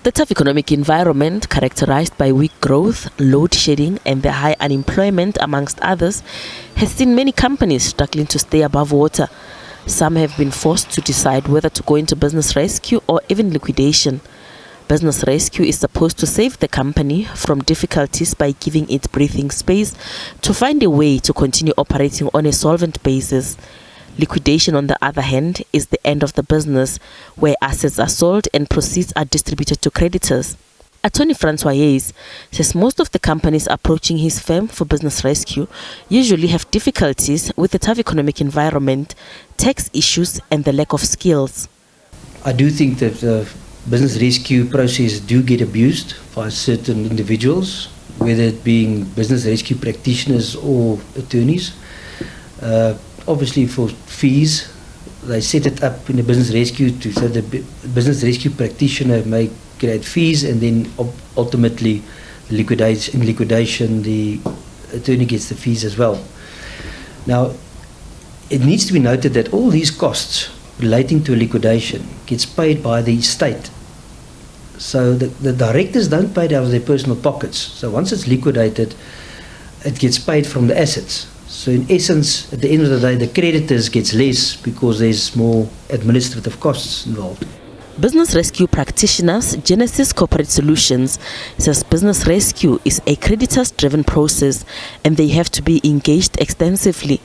The tough economic environment, characterized by weak growth, load shedding, and the high unemployment, amongst others, has seen many companies struggling to stay above water. Some have been forced to decide whether to go into business rescue or even liquidation. Business rescue is supposed to save the company from difficulties by giving it breathing space to find a way to continue operating on a solvent basis. Liquidation, on the other hand, is the end of the business, where assets are sold and proceeds are distributed to creditors. Attorney Francois Uys says most of the companies approaching his firm for business rescue usually have difficulties with the tough economic environment, tax issues, and the lack of skills. I do think that the business rescue process do get abused by certain individuals, whether it being business rescue practitioners or attorneys. Obviously for fees, they set it up in the business rescue so the business rescue practitioner may create fees, and then ultimately in liquidation the attorney gets the fees as well. Now it needs to be noted that all these costs relating to a liquidation gets paid by the state. So the directors don't pay it out of their personal pockets. So once it's liquidated, it gets paid from the assets. So in essence, at the end of the day, the creditors gets less because there's more administrative costs involved. Business rescue practitioners Genesis Corporate Solutions says business rescue is a creditors-driven process and they have to be engaged extensively.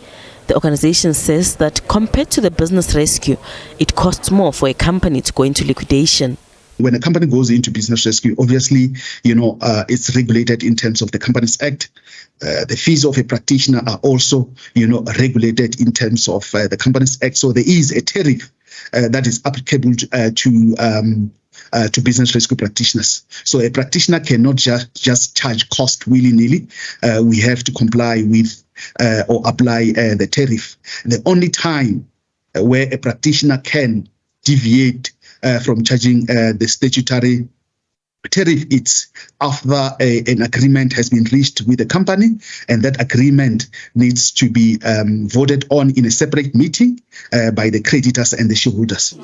The organization says that compared to the business rescue, it costs more for a company to go into liquidation. When a company goes into business rescue, obviously, it's regulated in terms of the Companies Act. The fees of a practitioner are also, regulated in terms of the Companies Act. So there is a tariff that is applicable to business rescue practitioners. So a practitioner cannot just charge cost willy-nilly. We have to comply with or apply the tariff. The only time where a practitioner can deviate from charging the statutory tariff, it's after an agreement has been reached with the company, and that agreement needs to be voted on in a separate meeting by the creditors and the shareholders.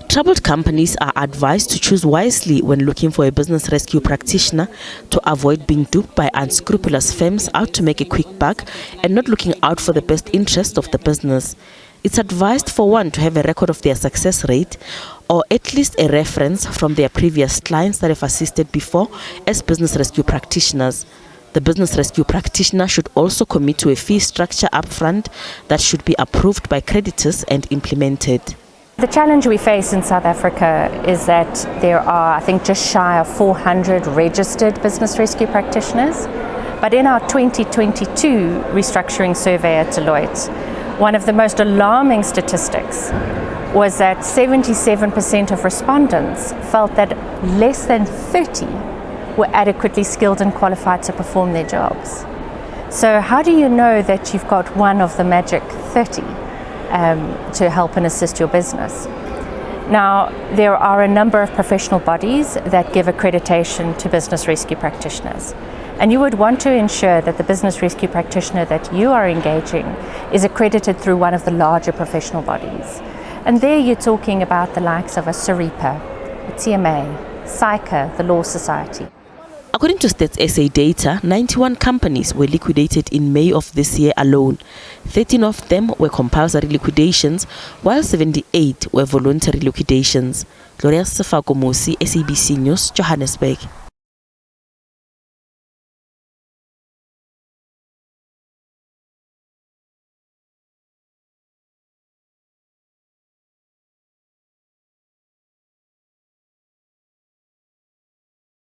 Troubled companies are advised to choose wisely when looking for a business rescue practitioner to avoid being duped by unscrupulous firms out to make a quick buck and not looking out for the best interest of the business. It's advised for one to have a record of their success rate or at least a reference from their previous clients that have assisted before as business rescue practitioners. The business rescue practitioner should also commit to a fee structure upfront that should be approved by creditors and implemented. The challenge we face in South Africa is that there are, I think, just shy of 400 registered business rescue practitioners. But in our 2022 restructuring survey at Deloitte, one of the most alarming statistics was that 77% of respondents felt that less than 30 were adequately skilled and qualified to perform their jobs. So how do you know that you've got one of the magic 30 to help and assist your business? Now, there are a number of professional bodies that give accreditation to business rescue practitioners. And you would want to ensure that the business rescue practitioner that you are engaging is accredited through one of the larger professional bodies. And there you're talking about the likes of a SABC, a TMA, SAICA, the Law Society. According to Stats SA data, 91 companies were liquidated in May of this year alone. 13 of them were compulsory liquidations, while 78 were voluntary liquidations. Gloria Sefako Mosi, SABC News, Johannesburg.